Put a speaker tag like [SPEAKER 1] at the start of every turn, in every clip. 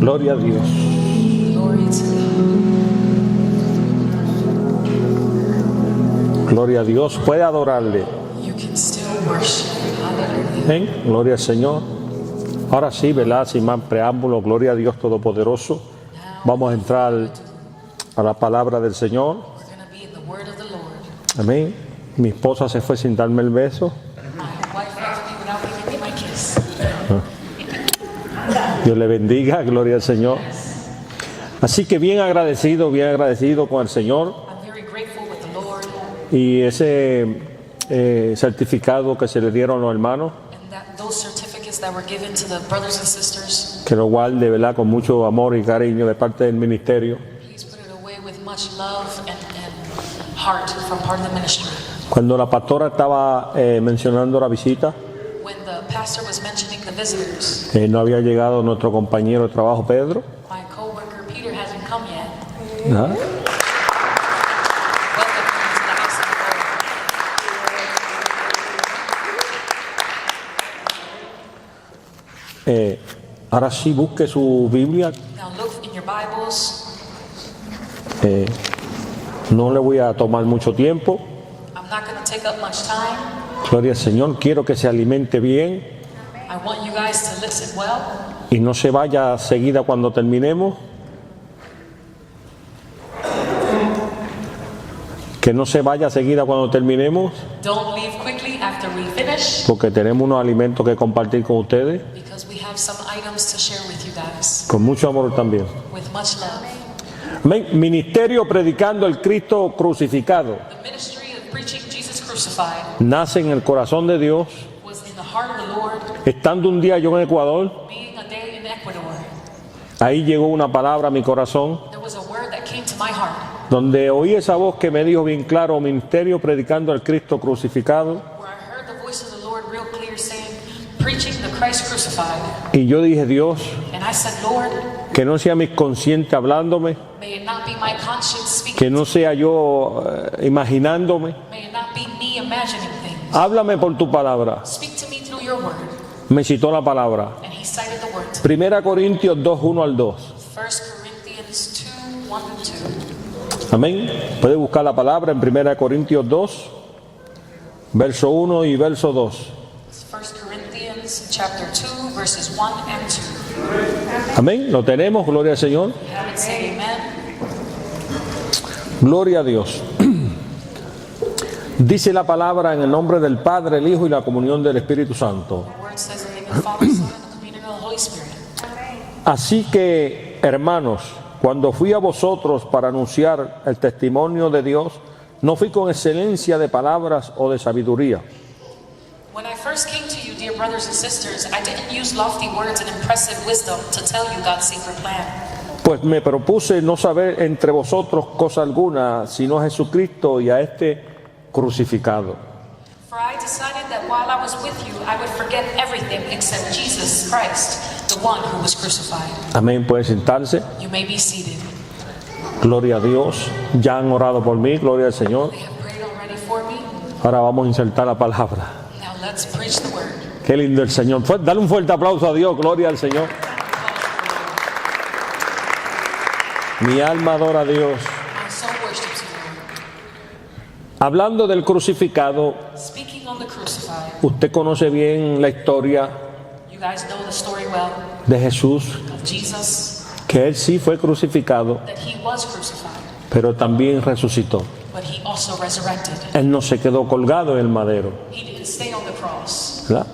[SPEAKER 1] Gloria a Dios.
[SPEAKER 2] Glory to God.
[SPEAKER 1] Gloria a Dios. Puede adorarle.
[SPEAKER 2] You can still worship. Hallelujah.
[SPEAKER 1] Amén. Gloria al Señor. Ahora sí, ¿verdad? Sin más preámbulo, gloria a Dios Todopoderoso. Vamos a entrar a la palabra del Señor.
[SPEAKER 2] We're going to be in the word of the Lord.
[SPEAKER 1] Amén. Mi esposa se fue sin darme el beso.
[SPEAKER 2] My wife left me without giving me my kiss.
[SPEAKER 1] Dios le bendiga, gloria al Señor. Así que bien agradecido con el Señor.
[SPEAKER 2] I'm very grateful with the Lord
[SPEAKER 1] Y ese certificado que se le dieron a los hermanos,
[SPEAKER 2] and that those certificates that were given to the brothers and sisters,
[SPEAKER 1] que lo guarde, ¿verdad?, con mucho amor y cariño de parte del ministerio.
[SPEAKER 2] please put it away with much love and heart from part of the ministry.
[SPEAKER 1] Cuando la pastora estaba mencionando la visita,
[SPEAKER 2] When the pastor was mentioning the visitors,
[SPEAKER 1] no había llegado nuestro compañero de trabajo Pedro.
[SPEAKER 2] my co-worker Peter hasn't come yet.
[SPEAKER 1] ¿Ah?
[SPEAKER 2] Welcome him to the house of the Lord.
[SPEAKER 1] Ahora sí, busque su Biblia.
[SPEAKER 2] Now look in your Bibles.
[SPEAKER 1] No le voy a tomar mucho tiempo.
[SPEAKER 2] I'm not going to take up much time.
[SPEAKER 1] Gloria al Señor. Quiero que se alimente bien
[SPEAKER 2] I want you guys to listen well.
[SPEAKER 1] y no se vaya seguida cuando terminemos. Que no se vaya seguida cuando terminemos,
[SPEAKER 2] Don't leave quickly after we finish
[SPEAKER 1] porque tenemos unos alimentos que compartir con ustedes,
[SPEAKER 2] because we have some items to share with you guys
[SPEAKER 1] con mucho amor también.
[SPEAKER 2] with much love.
[SPEAKER 1] Amén. Ministerio predicando el Cristo crucificado.
[SPEAKER 2] The ministry of preaching Jesus crucified
[SPEAKER 1] Nace en el corazón de Dios.
[SPEAKER 2] was in the heart of the Lord.
[SPEAKER 1] Estando un día yo en Ecuador,
[SPEAKER 2] Being a day in Ecuador,
[SPEAKER 1] ahí llegó una palabra a mi corazón,
[SPEAKER 2] there was a word that came to my heart
[SPEAKER 1] donde oí esa voz que me dijo bien claro: ministerio predicando el Cristo crucificado.
[SPEAKER 2] where I heard the voice of the Lord real clear saying, preaching the Christ crucified.
[SPEAKER 1] Y yo dije: Dios,
[SPEAKER 2] And I said, Lord,
[SPEAKER 1] que no sea mi consciente hablándome,
[SPEAKER 2] may it not be my conscience speaking.
[SPEAKER 1] que no sea yo imaginándome.
[SPEAKER 2] May it not be me imagining things.
[SPEAKER 1] Háblame por tu palabra.
[SPEAKER 2] Speak to me through your word.
[SPEAKER 1] Me citó la palabra.
[SPEAKER 2] And he cited the word to me.
[SPEAKER 1] 1 Corintios 2, 1 al 2.
[SPEAKER 2] 1 Corinthians 2, 1 and 2.
[SPEAKER 1] Amén. Puede buscar la palabra en 1 Corintios 2, verso 1 y verso 2.
[SPEAKER 2] It's 1 Corinthians chapter 2, verses 1 and 2.
[SPEAKER 1] Amén. Lo tenemos. Gloria al Señor.
[SPEAKER 2] Have it say amen.
[SPEAKER 1] Gloria a Dios. Dice la palabra en el nombre del Padre, el Hijo y la comunión del Espíritu Santo.
[SPEAKER 2] The word says in the name of the Father, Son, and the communion of the Holy Spirit.
[SPEAKER 1] Así que, hermanos, cuando fui a vosotros para anunciar el testimonio de Dios, no fui con excelencia de palabras o de sabiduría,
[SPEAKER 2] When I first came to you, dear brothers and sisters, I didn't use lofty words and impressive wisdom to tell you God's secret plan.
[SPEAKER 1] pues me propuse no saber entre vosotros cosa alguna, sino a Jesucristo y a este crucificado.
[SPEAKER 2] For I decided that while I was with you, I would forget everything except Jesus Christ, the one who was crucified.
[SPEAKER 1] Amén. Puede sentarse.
[SPEAKER 2] You may be seated.
[SPEAKER 1] Gloria a Dios. Ya han orado por mí. Gloria al Señor.
[SPEAKER 2] They have prayed already for me.
[SPEAKER 1] Ahora vamos a insertar la palabra.
[SPEAKER 2] Now let's preach the word.
[SPEAKER 1] Qué lindo el Señor. Dale un fuerte aplauso a Dios. Gloria al Señor. Mi alma adora a Dios.
[SPEAKER 2] My soul worships you.
[SPEAKER 1] Hablando del crucificado,
[SPEAKER 2] Speaking on the crucified,
[SPEAKER 1] usted conoce bien la historia
[SPEAKER 2] you guys know the story well
[SPEAKER 1] de Jesús,
[SPEAKER 2] of Jesus,
[SPEAKER 1] que él sí fue crucificado,
[SPEAKER 2] that he was crucified,
[SPEAKER 1] pero también resucitó.
[SPEAKER 2] but he also resurrected.
[SPEAKER 1] Él no se quedó colgado en el madero,
[SPEAKER 2] He didn't stay on the cross.
[SPEAKER 1] ¿verdad?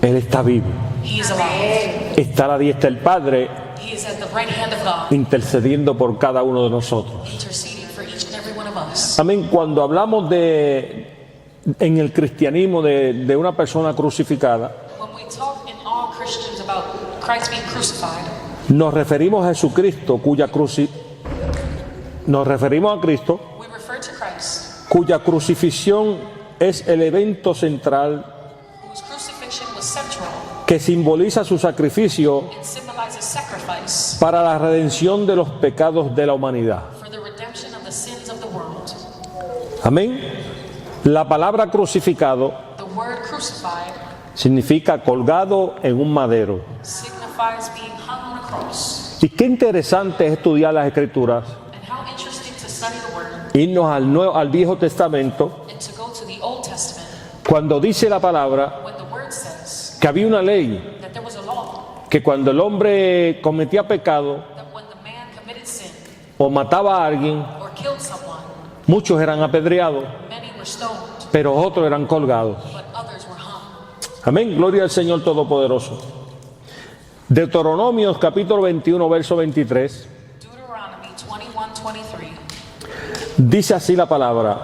[SPEAKER 1] Él está vivo.
[SPEAKER 2] He is alive.
[SPEAKER 1] Está a la diestra del Padre,
[SPEAKER 2] He is at the right hand of God,
[SPEAKER 1] intercediendo por cada uno de nosotros.
[SPEAKER 2] interceding for each and every one of us.
[SPEAKER 1] Amén. Cuando hablamos en el cristianismo de una persona crucificada,
[SPEAKER 2] When we talk in all Christians about Christ being crucified,
[SPEAKER 1] nos referimos a Jesucristo, nos referimos a Cristo,
[SPEAKER 2] we refer to Christ,
[SPEAKER 1] cuya crucifixión es el evento central
[SPEAKER 2] whose crucifixion was central
[SPEAKER 1] que simboliza su sacrificio
[SPEAKER 2] and symbolizes sacrifice
[SPEAKER 1] para la redención de los pecados de la humanidad.
[SPEAKER 2] for the redemption of the sins of the world.
[SPEAKER 1] Amén. La palabra crucificado
[SPEAKER 2] The word crucified
[SPEAKER 1] significa colgado en un madero.
[SPEAKER 2] signifies being hung on a cross.
[SPEAKER 1] Y qué interesante es estudiar las Escrituras,
[SPEAKER 2] And how interesting to study the Word
[SPEAKER 1] irnos al Viejo Testamento,
[SPEAKER 2] and to go to the Old Testament
[SPEAKER 1] cuando dice la palabra
[SPEAKER 2] when the Word says
[SPEAKER 1] que había una ley,
[SPEAKER 2] that there was a law
[SPEAKER 1] que cuando el hombre cometía pecado
[SPEAKER 2] that when the man committed sin
[SPEAKER 1] o mataba a alguien,
[SPEAKER 2] or killed someone,
[SPEAKER 1] muchos eran apedreados,
[SPEAKER 2] many were stoned,
[SPEAKER 1] pero otros eran colgados.
[SPEAKER 2] but others were hung.
[SPEAKER 1] Amén, gloria al Señor Todopoderoso. Deuteronomios capítulo 21, verso 23,
[SPEAKER 2] Deuteronomy 21:23
[SPEAKER 1] dice así la palabra: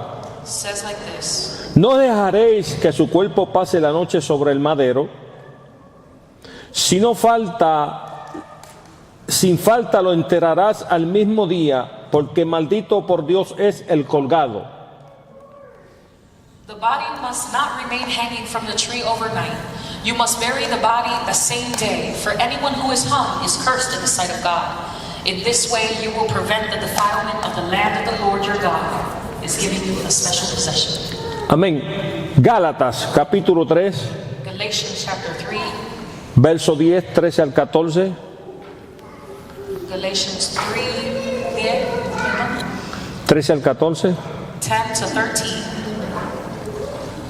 [SPEAKER 2] says like this:
[SPEAKER 1] no dejaréis que su cuerpo pase la noche sobre el madero, sin falta lo enterrarás al mismo día, porque maldito por Dios es el colgado.
[SPEAKER 2] The body must not remain hanging from the tree overnight. You must bury the body the same day, for anyone who is hung is cursed in the sight of God. In this way you will prevent the defilement of the land that the Lord your God is giving you a special possession.
[SPEAKER 1] Amén. Gálatas capítulo 3,
[SPEAKER 2] Galatians chapter 3,
[SPEAKER 1] verso 10, 13 al 14.
[SPEAKER 2] Galatians 3,
[SPEAKER 1] 13 al 14.
[SPEAKER 2] 10 to 13.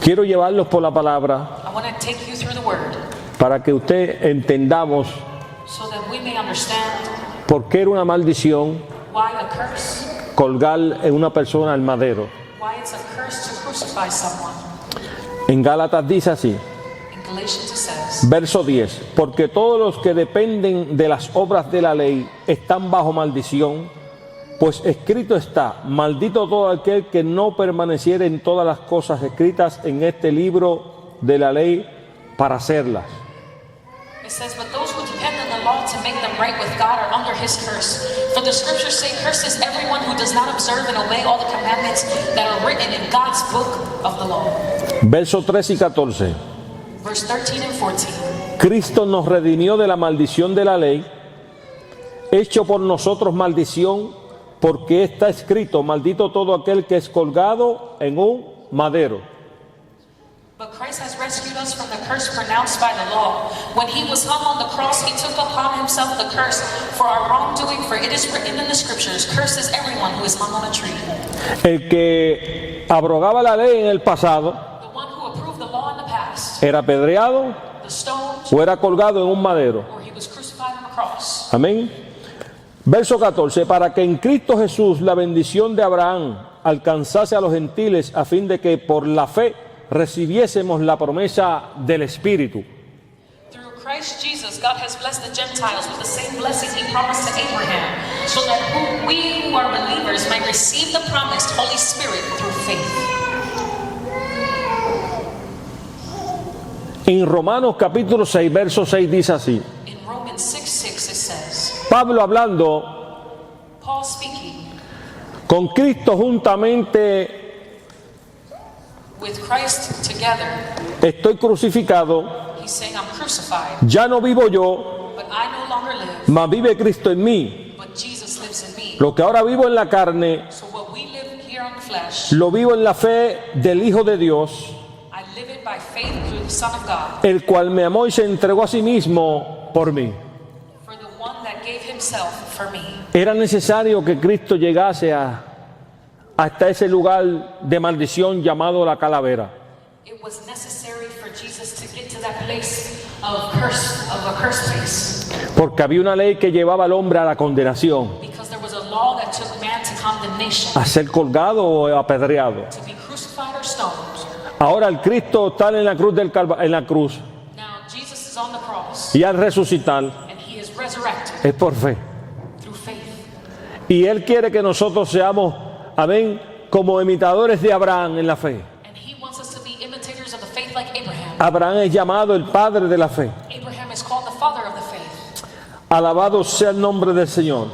[SPEAKER 1] Quiero llevarlos por la palabra
[SPEAKER 2] I want to take you through the word
[SPEAKER 1] para que usted entendamos
[SPEAKER 2] so that we may understand
[SPEAKER 1] por qué era una maldición
[SPEAKER 2] why a curse,
[SPEAKER 1] colgar en una persona al madero.
[SPEAKER 2] why it's a curse to crucify someone.
[SPEAKER 1] En Gálatas dice así,
[SPEAKER 2] In Galatians it says,
[SPEAKER 1] verso 10, porque todos los que dependen de las obras de la ley están bajo maldición, pues escrito está: maldito todo aquel que no permaneciere en todas las cosas escritas en este libro de la ley para hacerlas.
[SPEAKER 2] it says, but those who depend on the law to make them right with God are under his curse. For the scriptures say, cursed is everyone who does not observe and obey all the commandments that are written in God's book of the law.
[SPEAKER 1] Verso 13 y 14.
[SPEAKER 2] Verse 13 and 14.
[SPEAKER 1] Cristo nos redimió de la maldición de la ley, hecho por nosotros maldición, porque está escrito: maldito todo aquel que es colgado en un madero.
[SPEAKER 2] But Christ has rescued us from the curse pronounced by the law. When he was hung on the cross, he took upon himself the curse for our wrongdoing, for it is written in the scriptures, cursed is everyone who is hung on a tree.
[SPEAKER 1] El que abrogaba la ley en el pasado
[SPEAKER 2] The one who approved the law in the past,
[SPEAKER 1] era apedreado
[SPEAKER 2] the stoned,
[SPEAKER 1] o era colgado en un madero.
[SPEAKER 2] or he was crucified on the cross.
[SPEAKER 1] Amén. Verso 14, para que en Cristo Jesús la bendición de Abraham alcanzase a los gentiles, a fin de que por la fe recibiésemos la promesa del Espíritu.
[SPEAKER 2] Through Christ Jesus, God has blessed the Gentiles with the same blessing he promised to Abraham, so that we who are believers might receive the promised Holy Spirit through faith.
[SPEAKER 1] En Romanos capítulo 6, verso 6 dice así,
[SPEAKER 2] In Romans 6:6 it says,
[SPEAKER 1] Pablo hablando:
[SPEAKER 2] Paul speaking,
[SPEAKER 1] con Cristo juntamente
[SPEAKER 2] with Christ together,
[SPEAKER 1] estoy crucificado,
[SPEAKER 2] he's saying, I'm crucified,
[SPEAKER 1] ya no vivo yo,
[SPEAKER 2] but I no longer live,
[SPEAKER 1] mas vive Cristo en mí.
[SPEAKER 2] but Jesus lives in me.
[SPEAKER 1] Lo que ahora vivo en la carne,
[SPEAKER 2] So what we live here on the flesh,
[SPEAKER 1] lo vivo en la fe del Hijo de Dios,
[SPEAKER 2] I live it by faith through the Son of God,
[SPEAKER 1] el cual me amó y se entregó a sí mismo por mí.
[SPEAKER 2] for the one that gave himself for me.
[SPEAKER 1] Era necesario que Cristo llegase hasta ese lugar de maldición llamado la calavera.
[SPEAKER 2] It was necessary for Jesus to get to that place of a curse place,
[SPEAKER 1] Porque había una ley que llevaba al hombre a la condenación,
[SPEAKER 2] because there was a law that took man to condemnation,
[SPEAKER 1] a ser colgado o apedreado.
[SPEAKER 2] to be crucified or stoned.
[SPEAKER 1] Ahora el Cristo está en la cruz en la cruz,
[SPEAKER 2] Now Jesus is on the cross,
[SPEAKER 1] y al resucitar
[SPEAKER 2] and he is resurrected
[SPEAKER 1] es por fe.
[SPEAKER 2] through faith.
[SPEAKER 1] Y Él quiere que nosotros seamos, amén, como imitadores de Abraham en la fe.
[SPEAKER 2] And he wants us to be imitators of the faith like Abraham.
[SPEAKER 1] Abraham es llamado el padre de la fe.
[SPEAKER 2] Abraham is called the father of the faith.
[SPEAKER 1] Alabado sea el nombre del Señor.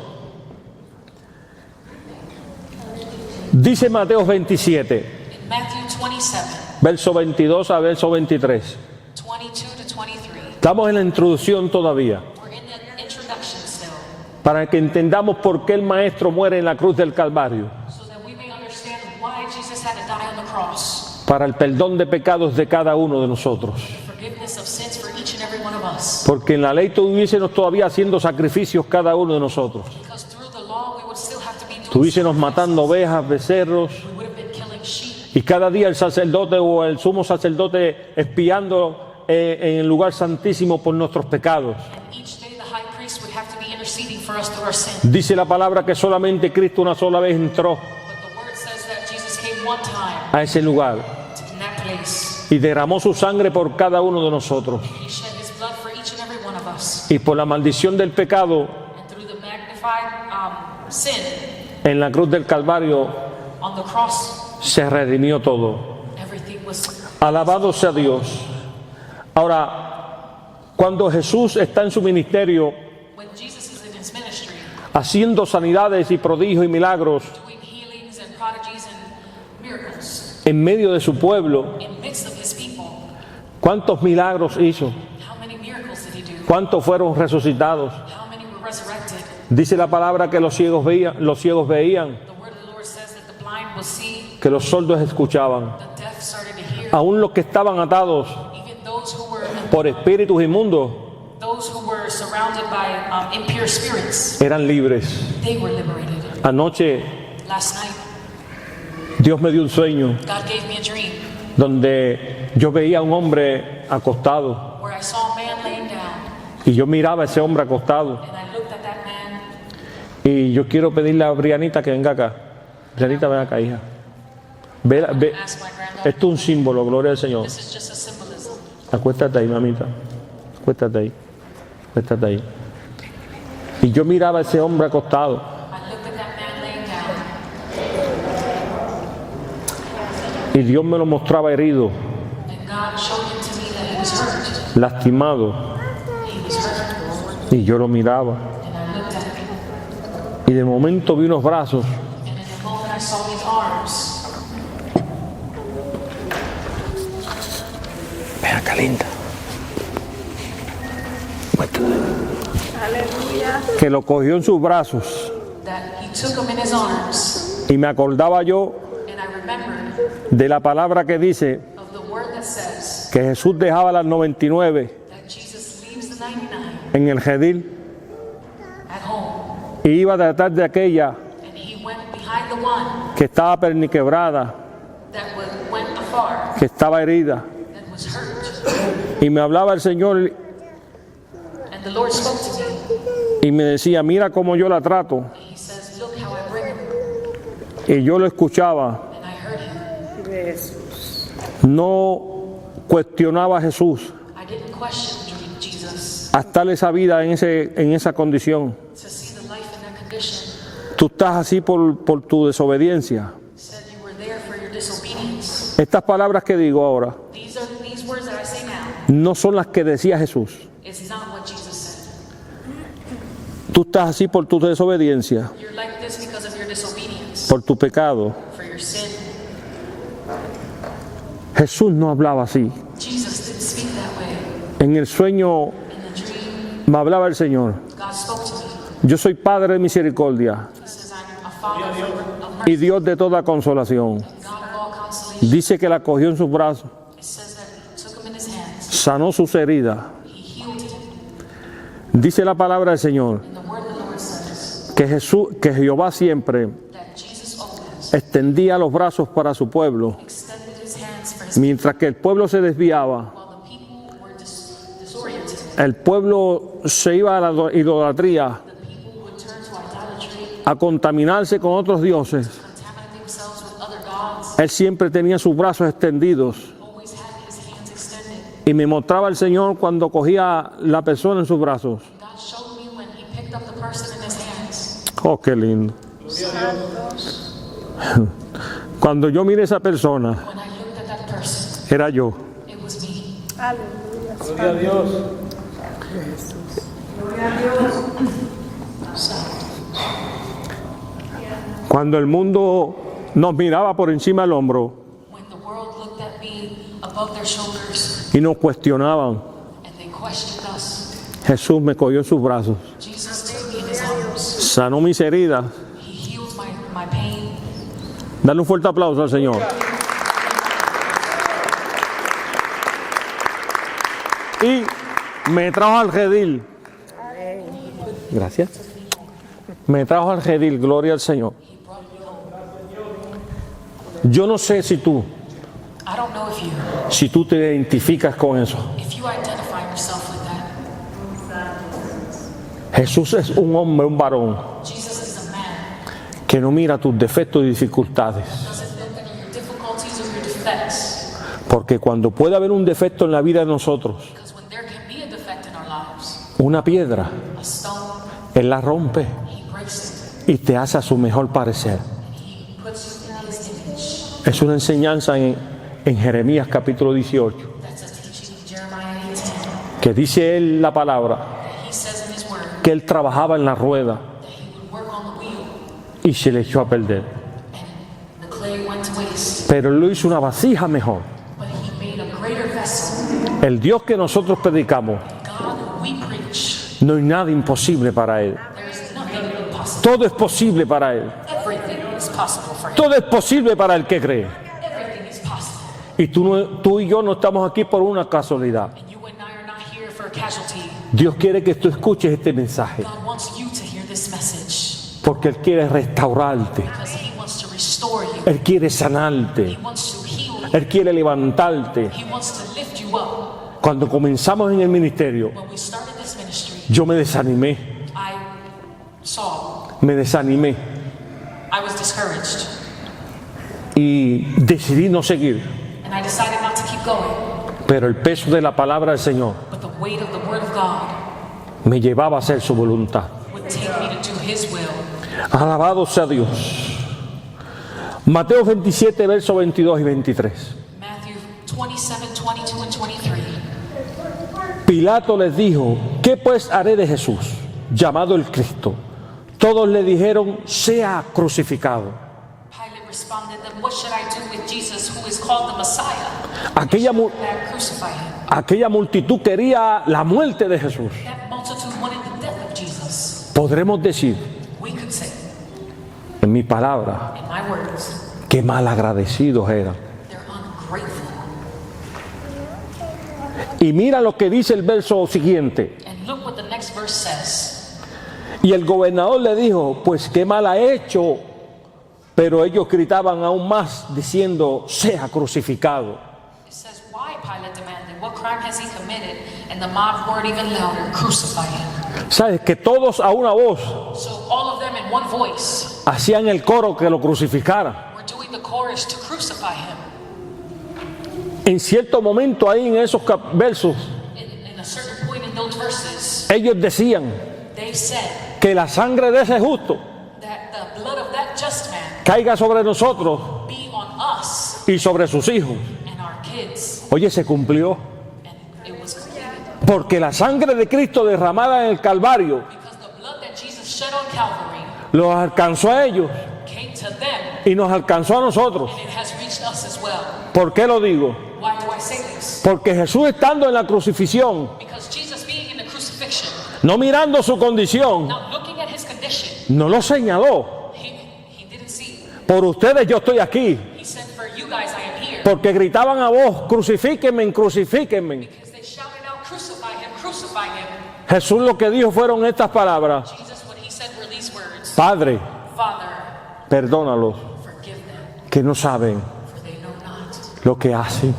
[SPEAKER 1] Dice Mateo 27,
[SPEAKER 2] In Matthew 27,
[SPEAKER 1] verso 22 a verso 23.
[SPEAKER 2] 22 to 23.
[SPEAKER 1] Estamos en la introducción todavía,
[SPEAKER 2] We're in the introduction still,
[SPEAKER 1] para que entendamos por qué el Maestro muere en la cruz del Calvario.
[SPEAKER 2] so that we may understand why Jesus had to die on the cross.
[SPEAKER 1] Para el perdón de pecados de cada uno de nosotros.
[SPEAKER 2] Forgiveness of sins for each and every one of us. us.
[SPEAKER 1] Porque en la ley tuviésemos todavía haciendo sacrificios cada uno de nosotros.
[SPEAKER 2] Because through the law we would still have to be doing
[SPEAKER 1] Tuviésemos
[SPEAKER 2] sacrifices.
[SPEAKER 1] matando ovejas, becerros,
[SPEAKER 2] We would have been killing sheep.
[SPEAKER 1] y cada día el sacerdote o el sumo sacerdote espiando en el lugar santísimo por nuestros pecados.
[SPEAKER 2] And each day the high priest would have to be interceding for us through our sin.
[SPEAKER 1] Dice la palabra que solamente Cristo una sola vez entró
[SPEAKER 2] But the word says that Jesus came one time
[SPEAKER 1] a ese lugar
[SPEAKER 2] in that place.
[SPEAKER 1] y derramó su sangre por cada uno de nosotros.
[SPEAKER 2] He shed his blood for each and every one of us.
[SPEAKER 1] Y por la maldición del pecado,
[SPEAKER 2] And through the magnified sin
[SPEAKER 1] en la cruz del Calvario
[SPEAKER 2] on the cross,
[SPEAKER 1] se redimió todo.
[SPEAKER 2] everything was.
[SPEAKER 1] Alabado sea Dios. Ahora, cuando Jesús está en su ministerio
[SPEAKER 2] When Jesus is in his ministry,
[SPEAKER 1] haciendo sanidades y prodigios y milagros
[SPEAKER 2] doing healings and prodigies and miracles
[SPEAKER 1] en medio de su pueblo,
[SPEAKER 2] in midst of his people,
[SPEAKER 1] ¿cuántos milagros hizo?
[SPEAKER 2] how many miracles did he do?
[SPEAKER 1] ¿Cuántos fueron resucitados?
[SPEAKER 2] How many were resurrected?
[SPEAKER 1] Dice la palabra que los ciegos veían,
[SPEAKER 2] The word of the Lord says that the blind will see,
[SPEAKER 1] que los sordos escuchaban.
[SPEAKER 2] the deaf started to hear,
[SPEAKER 1] Aún los que estaban atados
[SPEAKER 2] even those who were
[SPEAKER 1] por espíritus inmundos
[SPEAKER 2] surrounded by impure spirits,
[SPEAKER 1] eran libres.
[SPEAKER 2] they were liberated.
[SPEAKER 1] Anoche
[SPEAKER 2] Last night,
[SPEAKER 1] Dios me dio un sueño
[SPEAKER 2] God gave me a dream
[SPEAKER 1] donde yo veía a un hombre acostado
[SPEAKER 2] where I saw a man laying down,
[SPEAKER 1] y yo miraba a ese hombre acostado
[SPEAKER 2] and I looked at that man.
[SPEAKER 1] y yo quiero pedirle a Brianita que venga acá. Brianita, ven acá, hija. Ve,
[SPEAKER 2] Asked my granddaughter.
[SPEAKER 1] esto es un símbolo, gloria al Señor.
[SPEAKER 2] This is just a symbolism.
[SPEAKER 1] Acuéstate ahí, mamita. Acuéstate ahí. Acuéstate ahí. Y yo miraba a ese hombre acostado.
[SPEAKER 2] I looked at that man laying down,
[SPEAKER 1] Y Dios me lo mostraba herido,
[SPEAKER 2] and God showed him to me that he was hurt.
[SPEAKER 1] lastimado.
[SPEAKER 2] He was hurt,
[SPEAKER 1] Y yo lo miraba.
[SPEAKER 2] and I looked at him,
[SPEAKER 1] Y de momento vi unos brazos
[SPEAKER 2] and in a moment I saw these arms.
[SPEAKER 1] Ven acá, linda. Que lo cogió en sus brazos.
[SPEAKER 2] That he took him in his arms,
[SPEAKER 1] Y me acordaba yo
[SPEAKER 2] and I remembered
[SPEAKER 1] de la palabra que dice
[SPEAKER 2] of the word that says
[SPEAKER 1] que Jesús dejaba las 99
[SPEAKER 2] that Jesus leaves the 99
[SPEAKER 1] en el redil
[SPEAKER 2] at home,
[SPEAKER 1] y iba detrás de aquella
[SPEAKER 2] and he went behind the one
[SPEAKER 1] que estaba perniquebrada,
[SPEAKER 2] went afar,
[SPEAKER 1] que estaba herida.
[SPEAKER 2] that was hurt.
[SPEAKER 1] Y me hablaba el Señor
[SPEAKER 2] And the Lord spoke to me,
[SPEAKER 1] y me decía, mira cómo yo la trato.
[SPEAKER 2] and he says, look how I bring him.
[SPEAKER 1] Y yo lo escuchaba.
[SPEAKER 2] And I heard him.
[SPEAKER 1] No cuestionaba a Jesús
[SPEAKER 2] I didn't question Jesus
[SPEAKER 1] a estar esa vida en esa condición.
[SPEAKER 2] to see the life in that condition.
[SPEAKER 1] Tú estás así por tu desobediencia.
[SPEAKER 2] Said you were there for your disobedience.
[SPEAKER 1] Estas palabras que digo ahora
[SPEAKER 2] These words that I say now.
[SPEAKER 1] no son las que decía Jesús.
[SPEAKER 2] It's not what Jesus said.
[SPEAKER 1] Tú estás así por tu desobediencia,
[SPEAKER 2] You're like this because of your disobedience,
[SPEAKER 1] por tu pecado.
[SPEAKER 2] for your sin.
[SPEAKER 1] Jesús no hablaba así.
[SPEAKER 2] Jesus didn't speak that way.
[SPEAKER 1] En el sueño
[SPEAKER 2] In the dream,
[SPEAKER 1] me hablaba el Señor.
[SPEAKER 2] God spoke to me.
[SPEAKER 1] Yo soy Padre de misericordia
[SPEAKER 2] He says, I'm a father of
[SPEAKER 1] y
[SPEAKER 2] mercy,
[SPEAKER 1] Dios de toda consolación.
[SPEAKER 2] God of all consolation.
[SPEAKER 1] Dice que la cogió en sus brazos,
[SPEAKER 2] It says that he took him in his hands.
[SPEAKER 1] sanó sus heridas.
[SPEAKER 2] He healed him.
[SPEAKER 1] Dice la palabra del Señor
[SPEAKER 2] And the word of the Lord says
[SPEAKER 1] que Jehová siempre
[SPEAKER 2] that Jesus always
[SPEAKER 1] extendía los brazos para su pueblo,
[SPEAKER 2] extended his hands for his
[SPEAKER 1] mientras que el pueblo se desviaba.
[SPEAKER 2] while the people were disoriented.
[SPEAKER 1] El pueblo se iba a la idolatría,
[SPEAKER 2] The people would turn to idolatry,
[SPEAKER 1] a contaminarse con otros dioses.
[SPEAKER 2] contaminate themselves with other gods.
[SPEAKER 1] Él siempre tenía sus brazos extendidos.
[SPEAKER 2] Always had his hands extended.
[SPEAKER 1] Y me mostraba el Señor cuando cogía la persona en sus brazos.
[SPEAKER 2] God showed me when he picked up the person in his hands.
[SPEAKER 1] Oh, qué lindo. Cuando yo miré a esa persona,
[SPEAKER 2] When I looked at that person,
[SPEAKER 1] era yo.
[SPEAKER 2] it was me.
[SPEAKER 1] Gloria a Dios. Cuando el mundo nos miraba por encima del hombro
[SPEAKER 2] When the world looked at me above their shoulders
[SPEAKER 1] y nos cuestionaban,
[SPEAKER 2] and they questioned us,
[SPEAKER 1] Jesús me cogió en sus brazos,
[SPEAKER 2] Jesus took me in his arms.
[SPEAKER 1] sanó mis heridas.
[SPEAKER 2] He healed my pain.
[SPEAKER 1] Dale un fuerte aplauso al Señor. Y Me trajo al redil. Gracias. Me trajo al redil, gloria al Señor. Yo no sé si tú te identificas con eso. Jesús es un hombre, un varón, que no mira tus defectos y dificultades. Porque cuando puede haber un defecto en la vida de nosotros, una piedra, Él la rompe y te hace a su mejor parecer. Es una enseñanza en Jeremías capítulo 18, que dice él la palabra, que él trabajaba en la rueda y se le echó a perder. Pero él lo hizo una vasija mejor. El Dios que nosotros predicamos, no hay nada imposible para Él. Todo es posible para Él. Todo es posible para el que cree. Y tú y yo no estamos aquí por una casualidad. Dios quiere que tú escuches este mensaje. Porque Él quiere restaurarte. Él quiere sanarte. Él quiere levantarte. Cuando comenzamos en el ministerio, yo me desanimé. Y decidí no seguir. Pero el peso de la palabra del Señor me llevaba a hacer su voluntad. Alabado sea Dios. Mateo 27, versos 22 y 23. Pilato les dijo: ¿qué pues haré de Jesús, llamado el Cristo? Todos le dijeron: sea crucificado. Aquella multitud quería la muerte de Jesús. Podremos decir, en mi palabra, qué mal agradecidos eran. Y mira lo que dice el verso siguiente. Y el gobernador le dijo: pues qué mal ha hecho. Pero ellos gritaban aún más diciendo: sea crucificado. ¿Sabes? Que todos a una voz hacían el coro que lo crucificara. En cierto momento ahí en esos versos, ellos decían que la sangre de ese justo caiga sobre nosotros y sobre sus hijos. Oye, se cumplió. Porque la sangre de Cristo derramada en el Calvario los alcanzó a ellos y nos alcanzó a nosotros. ¿Por qué lo digo? Porque Jesús, estando en la crucifixión, no mirando su condición, no lo señaló. Por ustedes yo estoy aquí. Porque gritaban a voz: crucifíquenme, crucifíquenme. Jesús lo que dijo fueron estas palabras: Padre, perdónalos, que no saben lo que hacen.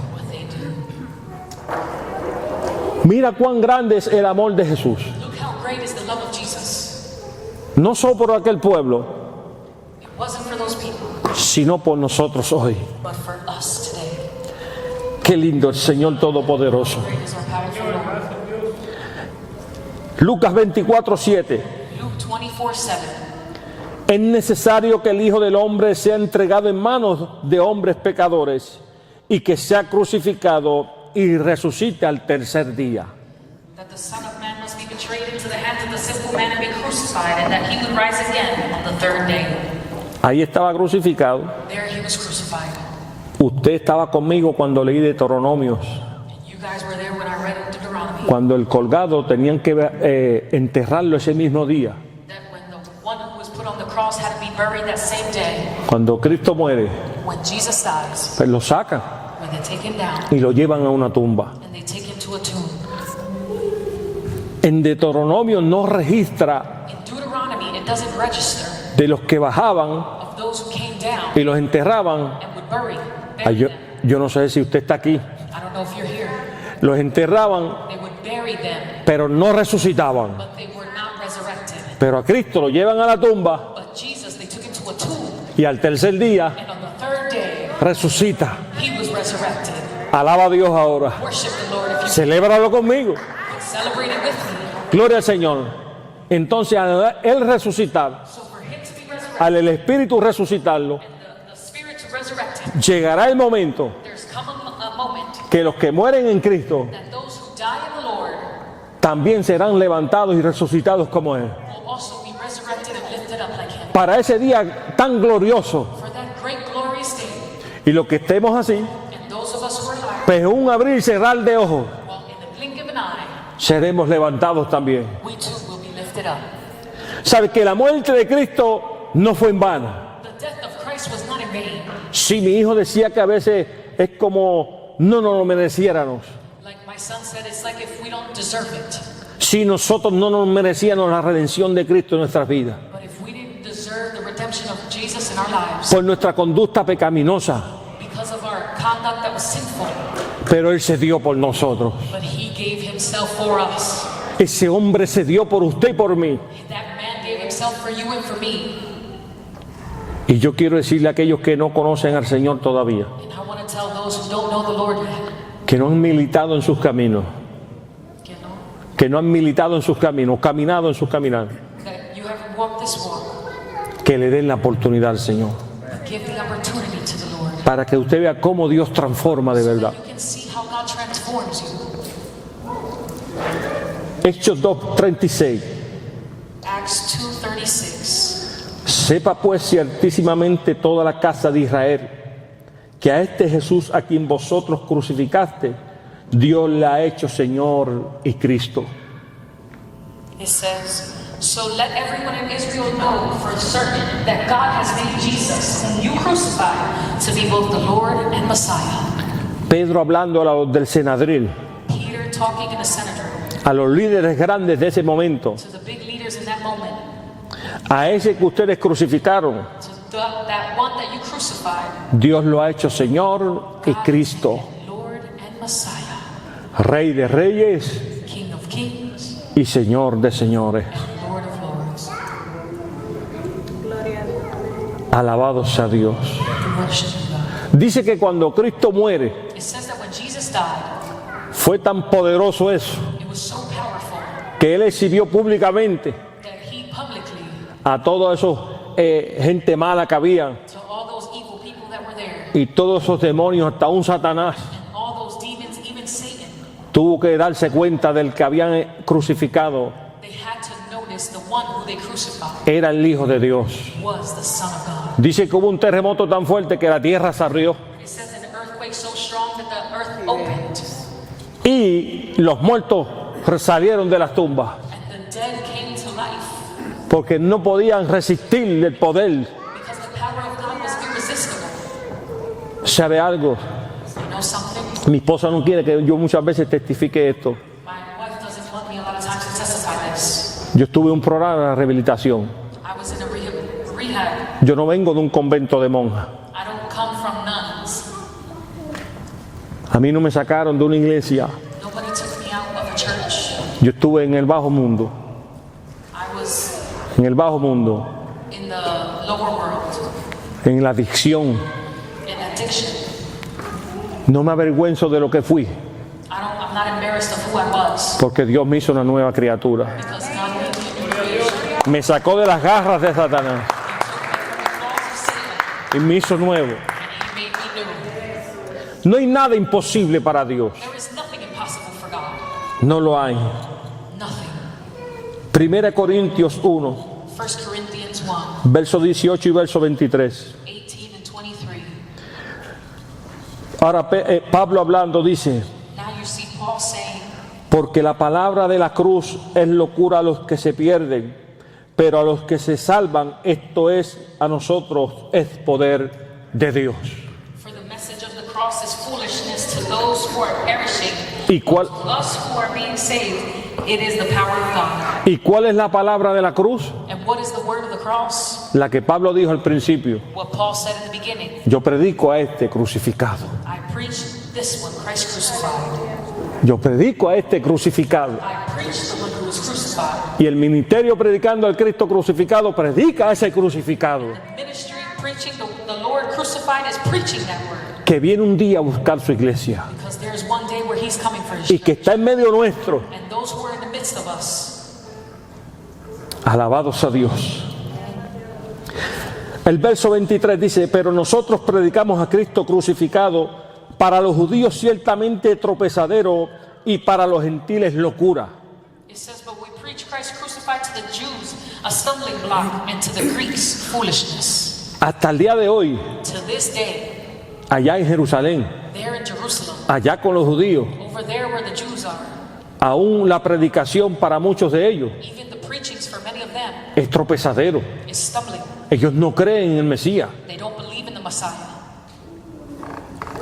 [SPEAKER 1] Mira cuán grande es el amor de Jesús. No solo por aquel pueblo, sino por nosotros hoy. Qué lindo el Señor Todopoderoso. Lucas 24:7. Es necesario que el Hijo del Hombre sea entregado en manos de hombres pecadores y que sea crucificado y resucite al tercer día. Ahí estaba crucificado. Usted estaba conmigo cuando leí Deuteronomios. Cuando el colgado tenían que enterrarlo ese mismo día. Cuando Cristo muere, pues lo sacan y lo llevan a una tumba. En Deuteronomio no registra
[SPEAKER 2] In Deuteronomy, it doesn't register
[SPEAKER 1] de los que bajaban
[SPEAKER 2] of those who came down
[SPEAKER 1] y los enterraban.
[SPEAKER 2] and would bury
[SPEAKER 1] Yo,
[SPEAKER 2] them.
[SPEAKER 1] yo no sé si usted está aquí.
[SPEAKER 2] I don't know if you're here.
[SPEAKER 1] Los enterraban,
[SPEAKER 2] They would bury them,
[SPEAKER 1] pero no resucitaban.
[SPEAKER 2] but they were not resurrected.
[SPEAKER 1] Pero a Cristo lo llevan a la tumba
[SPEAKER 2] But Jesus, they took him to a tomb,
[SPEAKER 1] y al tercer día
[SPEAKER 2] and on the third day,
[SPEAKER 1] resucita.
[SPEAKER 2] he was resurrected.
[SPEAKER 1] Alaba a Dios ahora.
[SPEAKER 2] Worship the Lord if you
[SPEAKER 1] Celébralo conmigo.
[SPEAKER 2] can. Celebrate it with me.
[SPEAKER 1] Gloria al Señor. Entonces, al Él resucitar,
[SPEAKER 2] So for him to be resurrected,
[SPEAKER 1] al el Espíritu resucitarlo,
[SPEAKER 2] the Spirit to resurrect him,
[SPEAKER 1] llegará el momento
[SPEAKER 2] there's come a moment
[SPEAKER 1] que los que mueren en Cristo
[SPEAKER 2] that those who die in the Lord
[SPEAKER 1] también serán levantados y resucitados como Él.
[SPEAKER 2] will also be resurrected and lifted up like him.
[SPEAKER 1] Para ese día tan glorioso,
[SPEAKER 2] For that great glorious day,
[SPEAKER 1] y los que estemos así,
[SPEAKER 2] and those of us who are alive,
[SPEAKER 1] pues en un abrir y cerrar de ojos,
[SPEAKER 2] well, in the blink of an eye,
[SPEAKER 1] seremos levantados también.
[SPEAKER 2] we too will be lifted up.
[SPEAKER 1] ¿Sabe que la muerte de Cristo no fue en vano?
[SPEAKER 2] The death of Christ was not in vain.
[SPEAKER 1] Sí, mi hijo decía que a veces es como no nos lo mereciéramos.
[SPEAKER 2] Like my son said, it's like if we don't deserve it.
[SPEAKER 1] Si nosotros no nos merecíamos la redención de Cristo en nuestras vidas,
[SPEAKER 2] But if we didn't deserve the redemption of Jesus in our lives
[SPEAKER 1] por nuestra conducta pecaminosa,
[SPEAKER 2] because of our conduct that was sinful,
[SPEAKER 1] pero Él se dio por nosotros.
[SPEAKER 2] but he gave himself for us.
[SPEAKER 1] Ese hombre se dio por usted y por mí.
[SPEAKER 2] That man gave himself for you and for me.
[SPEAKER 1] Y yo quiero decirle a aquellos que no conocen al Señor todavía,
[SPEAKER 2] And I want to tell those who don't know the Lord yet,
[SPEAKER 1] que no han militado en sus caminos,
[SPEAKER 2] you know,
[SPEAKER 1] que no han militado en sus caminos, caminado en sus caminos,
[SPEAKER 2] that you haven't walked this walk,
[SPEAKER 1] que le den la oportunidad al Señor,
[SPEAKER 2] give the opportunity to the Lord.
[SPEAKER 1] para que usted vea cómo Dios transforma de verdad.
[SPEAKER 2] You can see how God transforms you.
[SPEAKER 1] Hechos 2:36.
[SPEAKER 2] Acts 2:36.
[SPEAKER 1] Sepa pues ciertísimamente toda la casa de Israel que a este Jesús a quien vosotros crucificaste, Dios le ha hecho Señor y Cristo.
[SPEAKER 2] It says, so let everyone in Israel know for certain that God has made Jesus, whom you crucified, to be both the Lord and Messiah.
[SPEAKER 1] Pedro hablando a los del Senadril,
[SPEAKER 2] Peter talking in the senator
[SPEAKER 1] a los líderes grandes de ese momento,
[SPEAKER 2] to the big leaders in that moment,
[SPEAKER 1] a ese que ustedes crucificaron,
[SPEAKER 2] to that one that you crucified,
[SPEAKER 1] Dios lo ha hecho Señor y Cristo,
[SPEAKER 2] Lord and Messiah,
[SPEAKER 1] Rey de reyes
[SPEAKER 2] King of kings
[SPEAKER 1] y Señor de señores.
[SPEAKER 2] and Lord of lords.
[SPEAKER 1] Alabado sea Dios.
[SPEAKER 2] We worship God.
[SPEAKER 1] Dice que cuando Cristo muere,
[SPEAKER 2] It says that when Jesus died,
[SPEAKER 1] fue tan poderoso eso,
[SPEAKER 2] it was so powerful
[SPEAKER 1] que Él exhibió públicamente
[SPEAKER 2] that he publicly,
[SPEAKER 1] a todos esos gente mala que había
[SPEAKER 2] to all those evil people that were there,
[SPEAKER 1] y todos esos demonios, hasta un Satanás,
[SPEAKER 2] and all those demons, even Satan,
[SPEAKER 1] tuvo que darse cuenta del que habían crucificado
[SPEAKER 2] they had to notice the one who they crucified
[SPEAKER 1] era el Hijo de Dios.
[SPEAKER 2] was the Son of God.
[SPEAKER 1] Dice que hubo un terremoto tan fuerte que la tierra se abrió
[SPEAKER 2] It says an earthquake so strong that the earth opened,
[SPEAKER 1] y los muertos salieron de las tumbas
[SPEAKER 2] and the dead came to life
[SPEAKER 1] porque no podían resistir el poder.
[SPEAKER 2] because the power of God was irresistible.
[SPEAKER 1] ¿Sabe algo?
[SPEAKER 2] You know something?
[SPEAKER 1] Mi esposa no quiere que yo muchas veces testifique esto.
[SPEAKER 2] My wife doesn't want me a lot of times to testify this.
[SPEAKER 1] Yo estuve en un programa de rehabilitación.
[SPEAKER 2] I was in a rehab.
[SPEAKER 1] Yo no vengo de un convento de monjas.
[SPEAKER 2] I don't come from nuns.
[SPEAKER 1] A mí no me sacaron de una iglesia.
[SPEAKER 2] Nobody took me out of a church.
[SPEAKER 1] Yo estuve en el bajo mundo.
[SPEAKER 2] I was
[SPEAKER 1] En el bajo mundo.
[SPEAKER 2] in the lower world,
[SPEAKER 1] En la adicción.
[SPEAKER 2] in addiction.
[SPEAKER 1] No me avergüenzo de lo que fui.
[SPEAKER 2] I'm not embarrassed of who I was
[SPEAKER 1] Porque Dios me hizo una nueva criatura.
[SPEAKER 2] because God made me a new creation.
[SPEAKER 1] Me sacó de las garras de Satanás.
[SPEAKER 2] He took me from the claws of Satan
[SPEAKER 1] Y me hizo nuevo.
[SPEAKER 2] and He made me new.
[SPEAKER 1] No hay nada imposible para Dios.
[SPEAKER 2] There is nothing impossible for God.
[SPEAKER 1] No lo hay.
[SPEAKER 2] Nothing.
[SPEAKER 1] 1 Corintios 1,
[SPEAKER 2] 1 Corinthians 1,
[SPEAKER 1] verso 18 y verso 23.
[SPEAKER 2] 18 and 23.
[SPEAKER 1] Ahora Pablo hablando dice,
[SPEAKER 2] Now you see Paul saying,
[SPEAKER 1] porque la palabra de la cruz es locura a los que se pierden, pero a los que se salvan, esto es a nosotros, es poder de Dios.
[SPEAKER 2] for the message of the cross is foolishness to those who are perishing.
[SPEAKER 1] ¿Y cuál,
[SPEAKER 2] To us who are being saved, It is the power of God.
[SPEAKER 1] ¿Y cuál es la palabra de la cruz?
[SPEAKER 2] And what is the word of the cross?
[SPEAKER 1] La que Pablo dijo al principio.
[SPEAKER 2] What Paul said in the beginning.
[SPEAKER 1] Yo predico a este crucificado.
[SPEAKER 2] I preach this one, Christ crucified.
[SPEAKER 1] Yo predico a este crucificado.
[SPEAKER 2] I preach the one who was crucified.
[SPEAKER 1] Y el ministerio predicando al Cristo crucificado predica a ese crucificado.
[SPEAKER 2] Ministry preaching the Lord crucified is preaching that word.
[SPEAKER 1] Que viene un día a buscar su iglesia.
[SPEAKER 2] Because there's one day where he's coming for his
[SPEAKER 1] Y que
[SPEAKER 2] church.
[SPEAKER 1] está en medio nuestro.
[SPEAKER 2] And those who are in the midst of us.
[SPEAKER 1] Alabados a Dios. El verso 23 dice, pero nosotros predicamos a Cristo crucificado, para los judíos ciertamente tropezadero y para los gentiles locura.
[SPEAKER 2] It says, but we preach Christ crucified to the Jews, a stumbling block, and to the Greeks, foolishness.
[SPEAKER 1] Hasta el día de hoy,
[SPEAKER 2] To this day,
[SPEAKER 1] allá en Jerusalén,
[SPEAKER 2] there in Jerusalem,
[SPEAKER 1] allá con los judíos,
[SPEAKER 2] over there where the Jews are,
[SPEAKER 1] aún la predicación para muchos de ellos
[SPEAKER 2] even the preachings for many of them
[SPEAKER 1] es tropezadero.
[SPEAKER 2] is stumbling.
[SPEAKER 1] Ellos no creen en el Mesías.
[SPEAKER 2] They don't believe in the Messiah.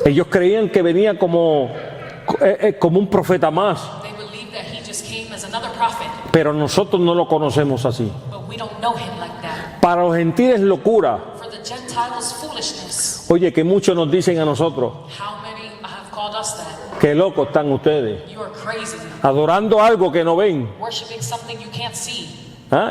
[SPEAKER 1] Ellos creían que venía como un profeta más,
[SPEAKER 2] They believe that he just came as another prophet,
[SPEAKER 1] pero nosotros no lo conocemos así.
[SPEAKER 2] but we don't know him like that.
[SPEAKER 1] Para los gentiles locura.
[SPEAKER 2] For the Gentiles, foolishness.
[SPEAKER 1] Oye, que muchos nos dicen a nosotros,
[SPEAKER 2] How many have called us that?
[SPEAKER 1] qué locos están ustedes,
[SPEAKER 2] You are crazy.
[SPEAKER 1] adorando algo que no ven,
[SPEAKER 2] Worshipping something you can't see.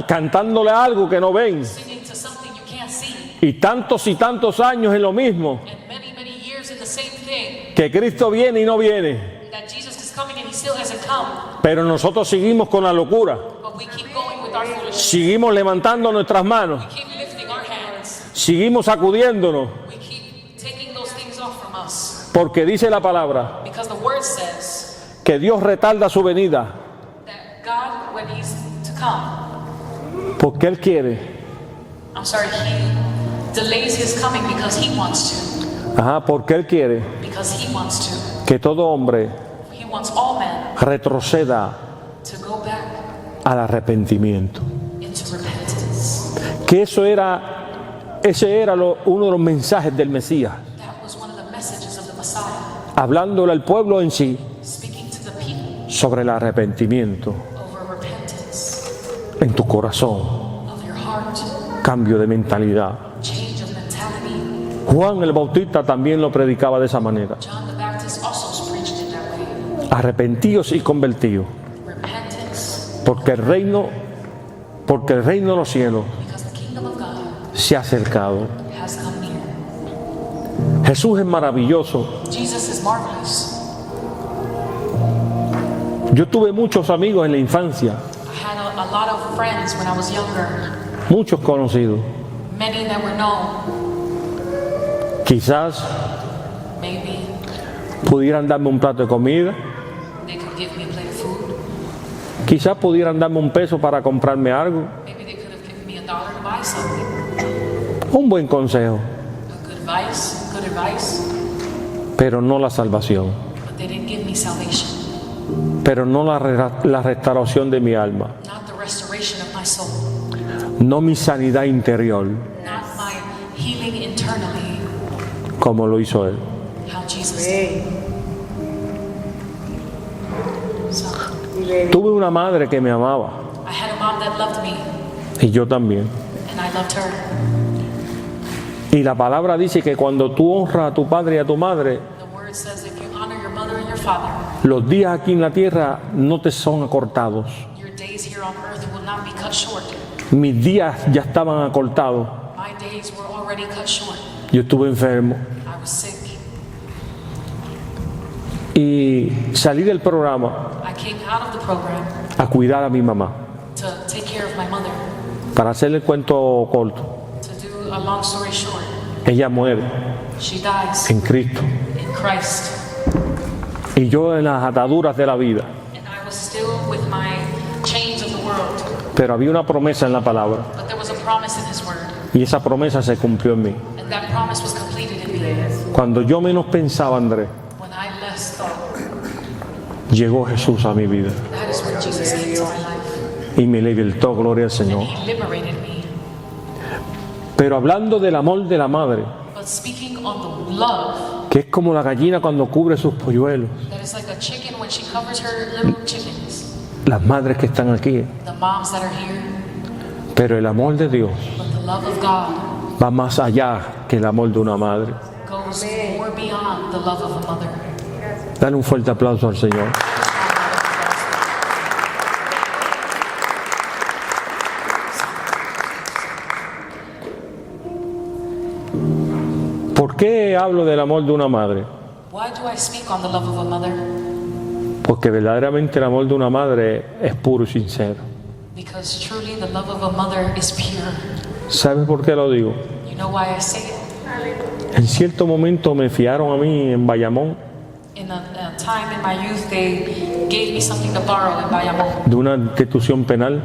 [SPEAKER 1] cantándole algo que no ven,
[SPEAKER 2] Singing to something you can't see.
[SPEAKER 1] y tantos años en lo mismo,
[SPEAKER 2] And many years in the same thing.
[SPEAKER 1] que Cristo viene y no viene,
[SPEAKER 2] That Jesus is coming and he still hasn't come.
[SPEAKER 1] pero nosotros seguimos con la locura,
[SPEAKER 2] But we keep going with our foolishness.
[SPEAKER 1] seguimos levantando nuestras manos,
[SPEAKER 2] We keep lifting our hands.
[SPEAKER 1] seguimos sacudiéndonos,
[SPEAKER 2] We keep taking those things off from us.
[SPEAKER 1] porque dice la palabra
[SPEAKER 2] Because the word says
[SPEAKER 1] que Dios retarda su venida,
[SPEAKER 2] that God, when he's to come,
[SPEAKER 1] porque Él quiere,
[SPEAKER 2] he delays his coming because he wants
[SPEAKER 1] porque Él quiere
[SPEAKER 2] to. Because he wants to.
[SPEAKER 1] que todo hombre
[SPEAKER 2] He wants all men
[SPEAKER 1] retroceda
[SPEAKER 2] to go back
[SPEAKER 1] al arrepentimiento.
[SPEAKER 2] into repentance.
[SPEAKER 1] Que ese era uno de los mensajes del Mesías,
[SPEAKER 2] That was one of the messages of the Messiah,
[SPEAKER 1] hablándole al pueblo en sí
[SPEAKER 2] speaking to the people
[SPEAKER 1] sobre el arrepentimiento
[SPEAKER 2] over repentance
[SPEAKER 1] en tu corazón,
[SPEAKER 2] of your heart,
[SPEAKER 1] cambio de mentalidad.
[SPEAKER 2] change of mentality.
[SPEAKER 1] Juan el Bautista también lo predicaba de esa manera.
[SPEAKER 2] John the Baptist also preached it that way.
[SPEAKER 1] Arrepentíos y convertíos,
[SPEAKER 2] Repentance,
[SPEAKER 1] porque el reino de los cielos
[SPEAKER 2] because the kingdom of God
[SPEAKER 1] se ha acercado.
[SPEAKER 2] has come near.
[SPEAKER 1] Jesús es maravilloso.
[SPEAKER 2] Jesus is marvelous.
[SPEAKER 1] Yo tuve muchos amigos en la infancia,
[SPEAKER 2] I had a lot of friends when I was younger,
[SPEAKER 1] muchos conocidos.
[SPEAKER 2] many that were known.
[SPEAKER 1] Quizás
[SPEAKER 2] Maybe
[SPEAKER 1] pudieran darme un plato de comida,
[SPEAKER 2] they could give me a plate of food.
[SPEAKER 1] quizás pudieran darme un peso para comprarme algo.
[SPEAKER 2] Maybe they could have given me $1 to buy something.
[SPEAKER 1] Un buen consejo,
[SPEAKER 2] Good advice,
[SPEAKER 1] pero no la salvación,
[SPEAKER 2] but they didn't give me salvation.
[SPEAKER 1] pero no la restauración de mi alma,
[SPEAKER 2] Not the restoration of my soul,
[SPEAKER 1] no mi sanidad interior,
[SPEAKER 2] not my healing internally,
[SPEAKER 1] como lo hizo Él.
[SPEAKER 2] how Jesus did. So,
[SPEAKER 1] Tuve una madre que me amaba
[SPEAKER 2] I had a mom that loved me,
[SPEAKER 1] y yo también.
[SPEAKER 2] and I loved her.
[SPEAKER 1] Y la palabra dice que cuando tú honras a tu padre y a tu madre,
[SPEAKER 2] The word says if you honor your mother and your father,
[SPEAKER 1] los días aquí en la tierra no te son acortados.
[SPEAKER 2] your days here on earth will not be cut short.
[SPEAKER 1] Mis días ya estaban acortados.
[SPEAKER 2] My days were already cut short.
[SPEAKER 1] Yo estuve enfermo
[SPEAKER 2] I was sick.
[SPEAKER 1] y salí del programa
[SPEAKER 2] I came out of the program
[SPEAKER 1] a cuidar a mi mamá.
[SPEAKER 2] to take care of my mother.
[SPEAKER 1] Para hacerle el cuento corto,
[SPEAKER 2] To do a long story short,
[SPEAKER 1] ella muere
[SPEAKER 2] she dies
[SPEAKER 1] en Cristo
[SPEAKER 2] in Christ.
[SPEAKER 1] y yo en las ataduras de la vida.
[SPEAKER 2] And I was still with my chains of the world.
[SPEAKER 1] Pero había una promesa en la palabra
[SPEAKER 2] But there was a promise in his word.
[SPEAKER 1] y esa promesa se cumplió en mí.
[SPEAKER 2] And that promise was completed in me.
[SPEAKER 1] Cuando yo menos pensaba, Andrés,
[SPEAKER 2] When I less thought,
[SPEAKER 1] llegó Jesús a mi vida
[SPEAKER 2] that is when Jesus came to my life.
[SPEAKER 1] y me libertó, gloria al
[SPEAKER 2] And
[SPEAKER 1] Señor.
[SPEAKER 2] he liberated me.
[SPEAKER 1] Pero hablando del amor de la madre,
[SPEAKER 2] But speaking on the love,
[SPEAKER 1] que es como la gallina cuando cubre sus polluelos,
[SPEAKER 2] that is like a chicken when she covers her little chickens.
[SPEAKER 1] las madres que están aquí,
[SPEAKER 2] the moms that are here,
[SPEAKER 1] pero el amor de Dios
[SPEAKER 2] but the love of God
[SPEAKER 1] va más allá que el amor de una madre.
[SPEAKER 2] goes more beyond the love of a mother.
[SPEAKER 1] Dale un fuerte aplauso al Señor. ¿Por qué hablo del amor de una madre?
[SPEAKER 2] Why do I speak on the love of a mother?
[SPEAKER 1] Porque verdaderamente el amor de una madre es puro y sincero.
[SPEAKER 2] Because truly the love of a mother is pure.
[SPEAKER 1] ¿Sabes por qué lo digo?
[SPEAKER 2] You know why I say it?
[SPEAKER 1] En cierto momento me fiaron a mí en Bayamón
[SPEAKER 2] In a time in my youth, they gave me something to borrow in Bayamón.
[SPEAKER 1] de una institución penal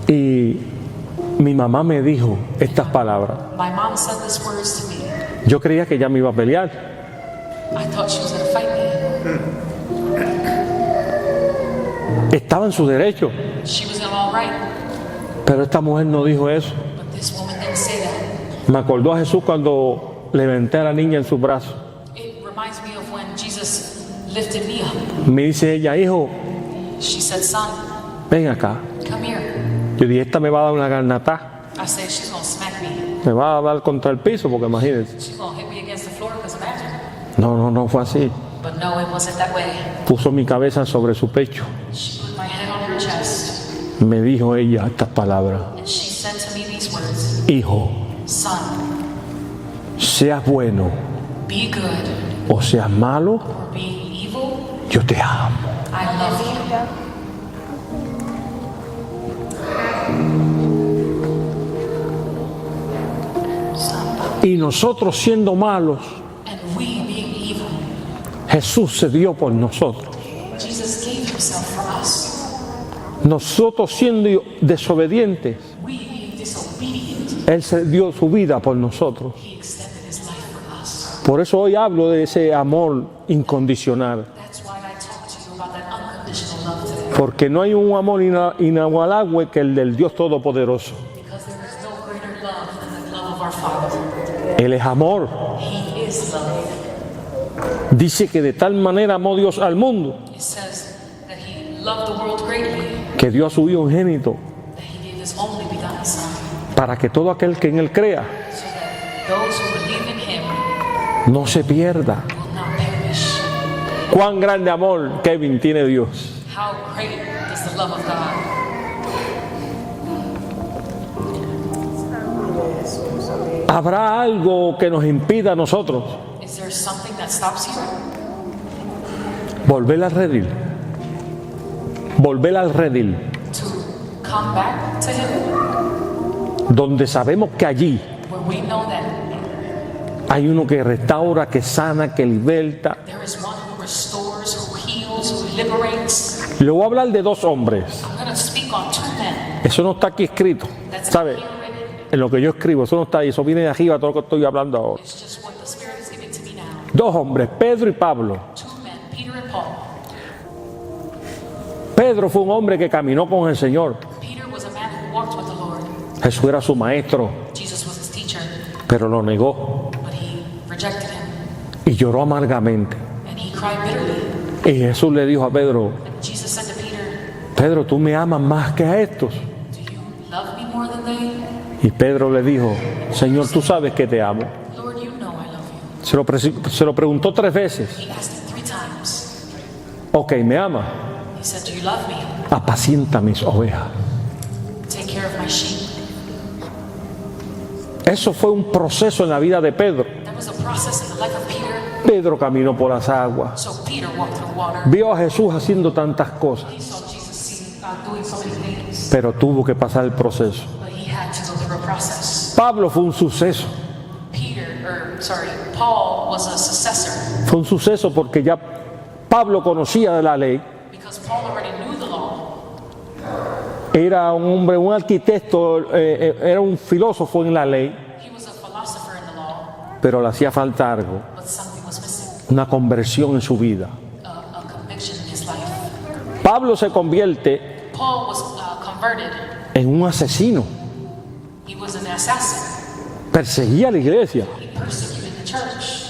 [SPEAKER 1] y mi mamá me dijo estas palabras.
[SPEAKER 2] My mom said these words to me.
[SPEAKER 1] Yo creía que ella me iba a pelear.
[SPEAKER 2] I thought she was going to fight me.
[SPEAKER 1] Estaba en su derecho,
[SPEAKER 2] She was all right,
[SPEAKER 1] pero esta mujer no dijo eso.
[SPEAKER 2] but this woman didn't say that.
[SPEAKER 1] Me acordó a Jesús cuando levanté a la niña en sus brazos.
[SPEAKER 2] It reminds me of when Jesus lifted me up.
[SPEAKER 1] Me dice ella, hijo,
[SPEAKER 2] She said, son,
[SPEAKER 1] ven acá.
[SPEAKER 2] come here.
[SPEAKER 1] Yo dije, esta me va a dar una garnatá.
[SPEAKER 2] I said, she's going to smack me.
[SPEAKER 1] Me va a dar contra el piso, porque imagínense.
[SPEAKER 2] She's going to hit me against the floor because imagine.
[SPEAKER 1] No fue así.
[SPEAKER 2] But no, it wasn't that way.
[SPEAKER 1] Puso mi cabeza sobre su pecho.
[SPEAKER 2] She put my head on her chest,
[SPEAKER 1] Me dijo ella estas palabras.
[SPEAKER 2] and she said to me these words,
[SPEAKER 1] Hijo,
[SPEAKER 2] son,
[SPEAKER 1] seas bueno
[SPEAKER 2] be good
[SPEAKER 1] o seas malo,
[SPEAKER 2] or be evil,
[SPEAKER 1] yo te amo.
[SPEAKER 2] I love you.
[SPEAKER 1] Y nosotros siendo malos,
[SPEAKER 2] And we being evil,
[SPEAKER 1] Jesús se dio por nosotros.
[SPEAKER 2] Jesus gave himself for us.
[SPEAKER 1] Nosotros siendo desobedientes,
[SPEAKER 2] We being disobedient,
[SPEAKER 1] Él se dio su vida por nosotros.
[SPEAKER 2] he extended his life for us.
[SPEAKER 1] Por eso hoy hablo de ese amor incondicional.
[SPEAKER 2] That's why I talk to you about that unconditional love today.
[SPEAKER 1] Porque no hay un amor inigualable que el del Dios Todopoderoso.
[SPEAKER 2] Because there is no greater love than the love of our Father.
[SPEAKER 1] Él es amor.
[SPEAKER 2] He is love.
[SPEAKER 1] Dice que de tal manera amó Dios al mundo
[SPEAKER 2] It says that he loved the world greatly,
[SPEAKER 1] que dio a su Hijo unigénito
[SPEAKER 2] that he gave his only begotten Son,
[SPEAKER 1] para que todo aquel que en Él crea
[SPEAKER 2] so that those who believe in him
[SPEAKER 1] no se pierda.
[SPEAKER 2] will not perish.
[SPEAKER 1] Cuán grande amor, Kevin, tiene Dios.
[SPEAKER 2] How great is the love of God.
[SPEAKER 1] ¿Habrá algo que nos impida a nosotros
[SPEAKER 2] Is there something that stops you?
[SPEAKER 1] volver al redil? Volver al redil,
[SPEAKER 2] To come back to him?
[SPEAKER 1] donde sabemos que allí
[SPEAKER 2] Where we know that
[SPEAKER 1] hay uno que restaura, que sana, que liberta.
[SPEAKER 2] there is one who restores, who heals, who liberates.
[SPEAKER 1] Le voy a hablar de dos hombres.
[SPEAKER 2] I'm going to speak on two men.
[SPEAKER 1] Eso no está aquí escrito,
[SPEAKER 2] That's
[SPEAKER 1] ¿sabe?
[SPEAKER 2] not here written.
[SPEAKER 1] En lo que yo escribo, eso no está ahí, eso viene de arriba, todo lo que estoy hablando ahora.
[SPEAKER 2] It's just what the Spirit is giving to me now.
[SPEAKER 1] Dos hombres, Pedro y Pablo.
[SPEAKER 2] Two men, Peter and Paul.
[SPEAKER 1] Pedro fue un hombre que caminó con el Señor.
[SPEAKER 2] Peter was a man who walked with the Lord.
[SPEAKER 1] Jesús era su maestro,
[SPEAKER 2] Jesus was his teacher,
[SPEAKER 1] pero lo negó
[SPEAKER 2] but he rejected him,
[SPEAKER 1] y lloró amargamente.
[SPEAKER 2] and he cried bitterly.
[SPEAKER 1] Y Jesús le dijo a Pedro,
[SPEAKER 2] And Jesus said to Peter,
[SPEAKER 1] Pedro, ¿tú me amas más que a estos?
[SPEAKER 2] do you love me more than they?
[SPEAKER 1] Y Pedro le dijo, Señor, tú sabes que te amo.
[SPEAKER 2] Lord, you know I love you.
[SPEAKER 1] Se lo preguntó 3 veces.
[SPEAKER 2] He asked him 3 times.
[SPEAKER 1] Ok, me ama.
[SPEAKER 2] He said, do you love me?
[SPEAKER 1] Apacienta mis ovejas.
[SPEAKER 2] Take care of my sheep.
[SPEAKER 1] Eso fue un proceso en la vida de Pedro.
[SPEAKER 2] That was a process in the life of Peter.
[SPEAKER 1] Pedro caminó por las aguas.
[SPEAKER 2] So Peter walked through water.
[SPEAKER 1] Vio a Jesús haciendo tantas cosas,
[SPEAKER 2] He saw Jesus doing so many things,
[SPEAKER 1] pero tuvo que pasar el proceso.
[SPEAKER 2] but he had to go through a process.
[SPEAKER 1] Pablo fue un suceso.
[SPEAKER 2] Paul was a successor
[SPEAKER 1] Fue un suceso porque ya Pablo conocía de la ley.
[SPEAKER 2] because Paul already knew the law.
[SPEAKER 1] Era un hombre, un arquitecto, era un filósofo en la ley,
[SPEAKER 2] He was a philosopher in the law,
[SPEAKER 1] pero le hacía falta algo,
[SPEAKER 2] but something was missing,
[SPEAKER 1] una conversión en su vida.
[SPEAKER 2] a conviction in his life.
[SPEAKER 1] Pablo se convierte
[SPEAKER 2] Paul was converted.
[SPEAKER 1] en un asesino,
[SPEAKER 2] He was an assassin.
[SPEAKER 1] perseguía a la iglesia,
[SPEAKER 2] He persecuted the church,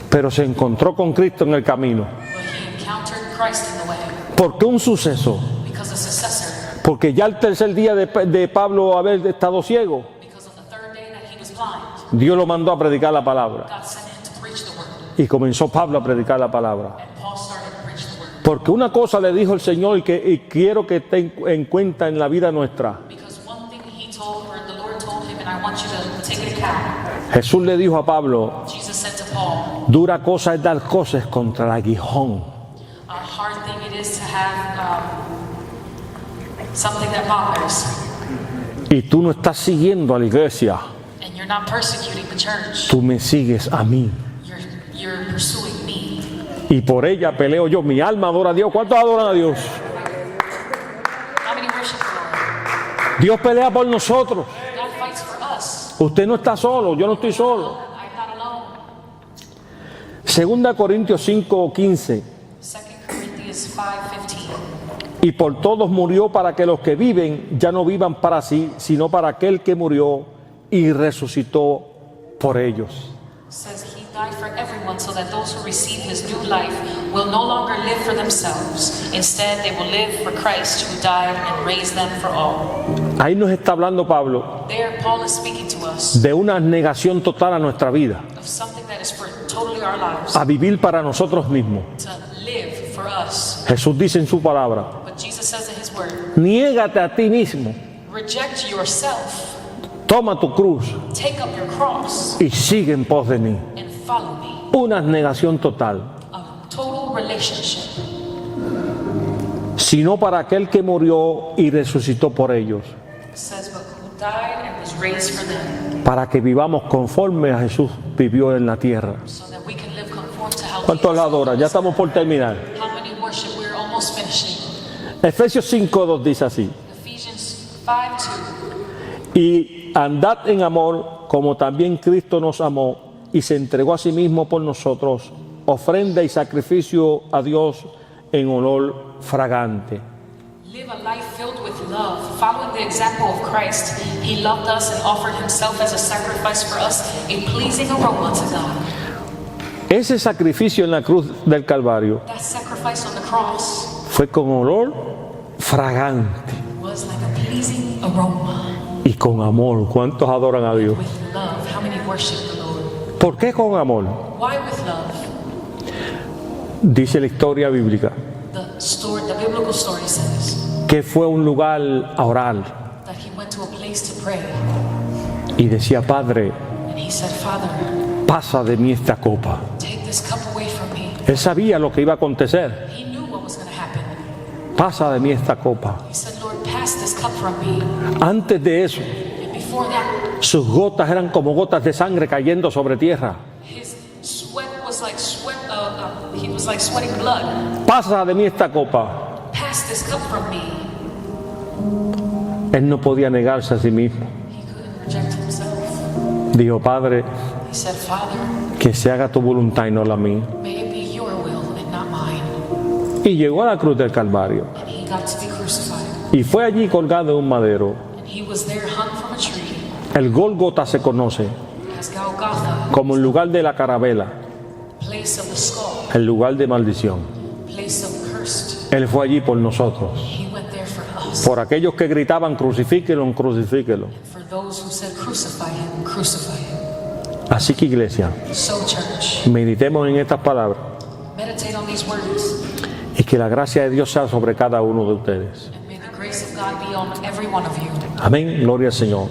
[SPEAKER 1] pero se encontró con Cristo en el camino.
[SPEAKER 2] but he encountered Christ in the way.
[SPEAKER 1] ¿Por qué un suceso?
[SPEAKER 2] Because a successor.
[SPEAKER 1] Porque ya el tercer día de Pablo haber estado ciego,
[SPEAKER 2] Because on the third day that he was blind,
[SPEAKER 1] Dios lo mandó a predicar la palabra.
[SPEAKER 2] God sent him to preach the word.
[SPEAKER 1] Y comenzó Pablo a predicar la palabra.
[SPEAKER 2] And Paul started to preach the word.
[SPEAKER 1] Porque una cosa le dijo el Señor y quiero que ten en cuenta en la vida nuestra.
[SPEAKER 2] Because one thing he told, or the Lord told him, and I want you to take it account.
[SPEAKER 1] Jesús le dijo a Pablo,
[SPEAKER 2] Jesus said to Paul,
[SPEAKER 1] dura cosa es dar cosas contra el aguijón.
[SPEAKER 2] a hard thing it is to have something that bothers,
[SPEAKER 1] Y tú no estás siguiendo a la iglesia,
[SPEAKER 2] and you're not persecuting the church.
[SPEAKER 1] tú me sigues a mí.
[SPEAKER 2] You're pursuing me.
[SPEAKER 1] Y por ella peleo yo. Mi alma adora a Dios. ¿Cuántos adoran a Dios?
[SPEAKER 2] How many worship the Lord?
[SPEAKER 1] Dios pelea por nosotros.
[SPEAKER 2] God fights for us.
[SPEAKER 1] Usted no está solo, yo no estoy solo.
[SPEAKER 2] I'm not alone.
[SPEAKER 1] Segunda Corintios 5:15.
[SPEAKER 2] 2 Corinthians 5:15.
[SPEAKER 1] Y por todos murió para que los que viven ya no vivan para sí, sino para aquel que murió y resucitó por ellos.
[SPEAKER 2] Says he died for everyone so that those who receive his new life will no longer live for themselves. Instead, they will live for Christ who died and raised them for all.
[SPEAKER 1] Ahí nos está hablando Pablo
[SPEAKER 2] There, Paul is speaking to us
[SPEAKER 1] de una negación total a nuestra vida,
[SPEAKER 2] of something that is for totally our lives,
[SPEAKER 1] a vivir para nosotros mismos.
[SPEAKER 2] to live for us.
[SPEAKER 1] Jesús dice en su palabra,
[SPEAKER 2] But Jesus says in his word,
[SPEAKER 1] niégate a ti mismo,
[SPEAKER 2] reject yourself,
[SPEAKER 1] toma tu cruz
[SPEAKER 2] take up your cross,
[SPEAKER 1] y sigue en pos de mí.
[SPEAKER 2] and follow me.
[SPEAKER 1] Una negación total,
[SPEAKER 2] A total relationship.
[SPEAKER 1] sino para aquel que murió y resucitó por ellos,
[SPEAKER 2] It says, but who died and was raised for them,
[SPEAKER 1] para que vivamos conforme a Jesús vivió en la tierra.
[SPEAKER 2] so that we can live conform to how
[SPEAKER 1] ¿Cuántos la
[SPEAKER 2] Jesus
[SPEAKER 1] adoran? Ya estamos por terminar.
[SPEAKER 2] How many worship? We're almost finishing.
[SPEAKER 1] Efesios 5:2 dice así,
[SPEAKER 2] Ephesians 5:2.
[SPEAKER 1] y andad en amor como también Cristo nos amó y se entregó a sí mismo por nosotros, ofrenda y sacrificio a Dios en olor fragante.
[SPEAKER 2] Live a life filled with love, following the example of Christ. He loved us and offered himself as a sacrifice for us, a pleasing aroma to God.
[SPEAKER 1] Ese sacrificio en la cruz del Calvario
[SPEAKER 2] That sacrifice on the cross
[SPEAKER 1] fue con olor fragante
[SPEAKER 2] was like a pleasing aroma
[SPEAKER 1] y con amor. ¿Cuántos adoran a Dios?
[SPEAKER 2] with love. How many worship the Lord?
[SPEAKER 1] ¿Por qué con amor?
[SPEAKER 2] Why with love?
[SPEAKER 1] Dice la historia bíblica
[SPEAKER 2] The biblical story says
[SPEAKER 1] que fue a un lugar a orar
[SPEAKER 2] that he went to a place to pray,
[SPEAKER 1] y decía, Padre,
[SPEAKER 2] and he said, Father,
[SPEAKER 1] pasa de mí esta copa.
[SPEAKER 2] take this cup away from me.
[SPEAKER 1] Él sabía lo que iba a acontecer.
[SPEAKER 2] He knew what was going to happen.
[SPEAKER 1] Pasa de mí esta copa.
[SPEAKER 2] He said, Lord, pass this cup from me.
[SPEAKER 1] Antes de eso,
[SPEAKER 2] And before that,
[SPEAKER 1] sus gotas eran como gotas de sangre cayendo sobre tierra.
[SPEAKER 2] his sweat was like he was like sweating blood.
[SPEAKER 1] Pasa de mí esta copa.
[SPEAKER 2] Pass this cup from me.
[SPEAKER 1] Él no podía negarse a sí mismo.
[SPEAKER 2] He couldn't reject himself.
[SPEAKER 1] Dijo, Padre,
[SPEAKER 2] He said, Father,
[SPEAKER 1] que se haga tu voluntad y no la mía.
[SPEAKER 2] may it be your will and not mine.
[SPEAKER 1] Y llegó a la cruz del Calvario.
[SPEAKER 2] And he got to be crucified.
[SPEAKER 1] Y fue allí colgado en un madero.
[SPEAKER 2] And he was there hung from a tree.
[SPEAKER 1] El Gólgota se conoce
[SPEAKER 2] As Golgotha,
[SPEAKER 1] como el lugar de la carabela,
[SPEAKER 2] place of the skull,
[SPEAKER 1] el lugar de maldición.
[SPEAKER 2] place of cursed.
[SPEAKER 1] Él fue allí por nosotros.
[SPEAKER 2] He went there for us.
[SPEAKER 1] Por aquellos que gritaban, crucifíquelo, crucifíquelo.
[SPEAKER 2] For those who said, crucify him, crucify him.
[SPEAKER 1] Así que, iglesia,
[SPEAKER 2] So, church,
[SPEAKER 1] meditemos en estas palabras
[SPEAKER 2] meditate on these words,
[SPEAKER 1] y que la gracia de Dios sea sobre cada uno de ustedes.
[SPEAKER 2] and may the grace of God be on every one of you.
[SPEAKER 1] Amén, gloria al Señor.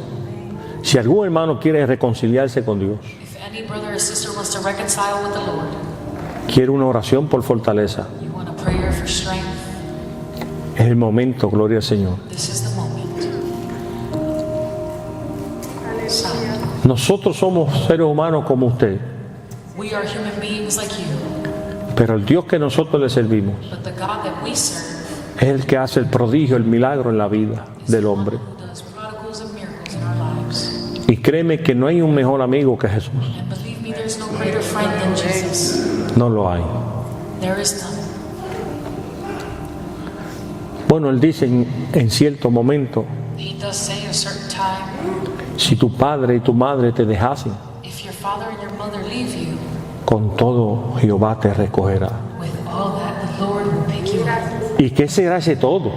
[SPEAKER 1] Si algún hermano quiere reconciliarse con Dios,
[SPEAKER 2] If any brother or sister wants to reconcile with the Lord,
[SPEAKER 1] quiere una oración por fortaleza,
[SPEAKER 2] you want a prayer for strength,
[SPEAKER 1] es el momento, gloria al Señor.
[SPEAKER 2] this is the moment.
[SPEAKER 1] Nosotros somos seres humanos como usted,
[SPEAKER 2] We are human beings like you,
[SPEAKER 1] pero el Dios que nosotros le servimos
[SPEAKER 2] but the God that we serve
[SPEAKER 1] es el que hace el prodigio, el milagro en la vida
[SPEAKER 2] is
[SPEAKER 1] del
[SPEAKER 2] the one
[SPEAKER 1] hombre.
[SPEAKER 2] who does prodigals and miracles in our lives.
[SPEAKER 1] Y créeme que no hay un mejor amigo que Jesús.
[SPEAKER 2] And believe me, there's no greater friend than Jesus.
[SPEAKER 1] No lo hay.
[SPEAKER 2] There is none.
[SPEAKER 1] Bueno, Él dice en cierto momento,
[SPEAKER 2] He does say a certain time,
[SPEAKER 1] si tu padre y tu madre te dejasen,
[SPEAKER 2] if your father and your mother leave you,
[SPEAKER 1] con todo Jehová te recogerá.
[SPEAKER 2] with all that the Lord will pick
[SPEAKER 1] ¿Y qué será ese todo?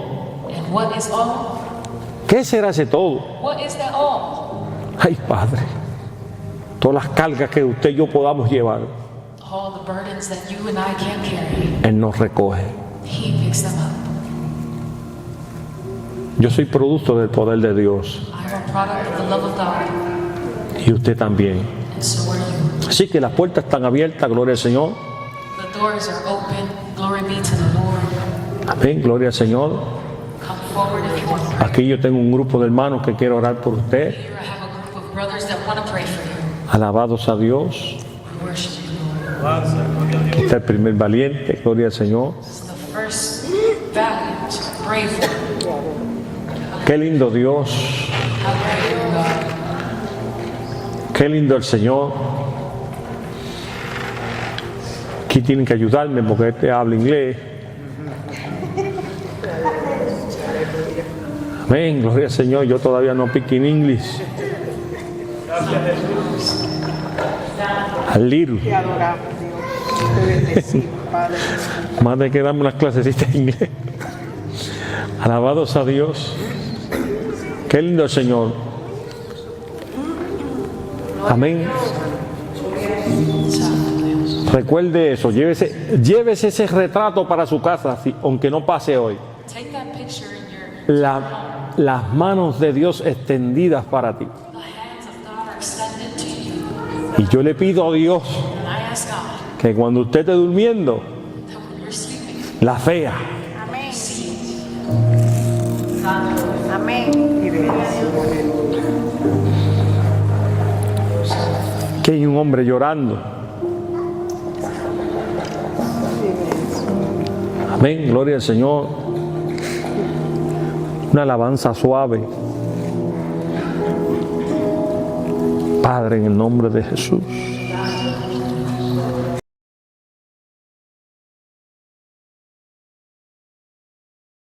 [SPEAKER 2] And what is all?
[SPEAKER 1] ¿Qué será ese todo?
[SPEAKER 2] What is that all?
[SPEAKER 1] Ay, Padre, todas las cargas que usted y yo podamos llevar,
[SPEAKER 2] All the burdens that you and I can't carry,
[SPEAKER 1] Él nos recoge.
[SPEAKER 2] He picks them up.
[SPEAKER 1] Yo soy producto del poder de Dios
[SPEAKER 2] I'm a product of the love of God,
[SPEAKER 1] y usted también.
[SPEAKER 2] and so are you.
[SPEAKER 1] Así que las puertas están abiertas, gloria al Señor.
[SPEAKER 2] The doors are open. Glory be to the Lord.
[SPEAKER 1] Amén, gloria al Señor.
[SPEAKER 2] Come forward if you want to pray.
[SPEAKER 1] Aquí yo tengo un grupo de hermanos que quiero orar por usted.
[SPEAKER 2] Here I have a group of brothers that want to pray for you.
[SPEAKER 1] Alabados a Dios.
[SPEAKER 2] We worship you, Lord.
[SPEAKER 1] Aquí está el primer valiente, gloria al Señor.
[SPEAKER 2] This is the first valiant, brave one.
[SPEAKER 1] Qué lindo Dios,
[SPEAKER 2] How great are you, God?
[SPEAKER 1] qué lindo el Señor. Aquí tienen que ayudarme porque este habla inglés. Amén, gloria al Señor. Yo todavía no pico en inglés. A little.
[SPEAKER 3] Te adoramos, Dios. Te bendecimos, Padre.
[SPEAKER 1] Más de que darme unas clasecitas de inglés. Alabados a Dios. Qué lindo el Señor. Amén. Recuerde eso, llévese ese retrato para su casa, aunque no pase hoy.
[SPEAKER 2] Take that picture in your
[SPEAKER 1] Las manos de Dios extendidas para ti.
[SPEAKER 2] the hands of God are extended to you.
[SPEAKER 1] Y yo le pido a Dios
[SPEAKER 2] And I ask God
[SPEAKER 1] que cuando usted esté durmiendo,
[SPEAKER 2] that when you're sleeping,
[SPEAKER 1] la vea.
[SPEAKER 3] Amén.
[SPEAKER 2] see it.
[SPEAKER 3] Amén. Y bendecimos.
[SPEAKER 1] Que hay un hombre llorando. Amén, gloria al Señor. Una alabanza suave. Padre, en el nombre de Jesús.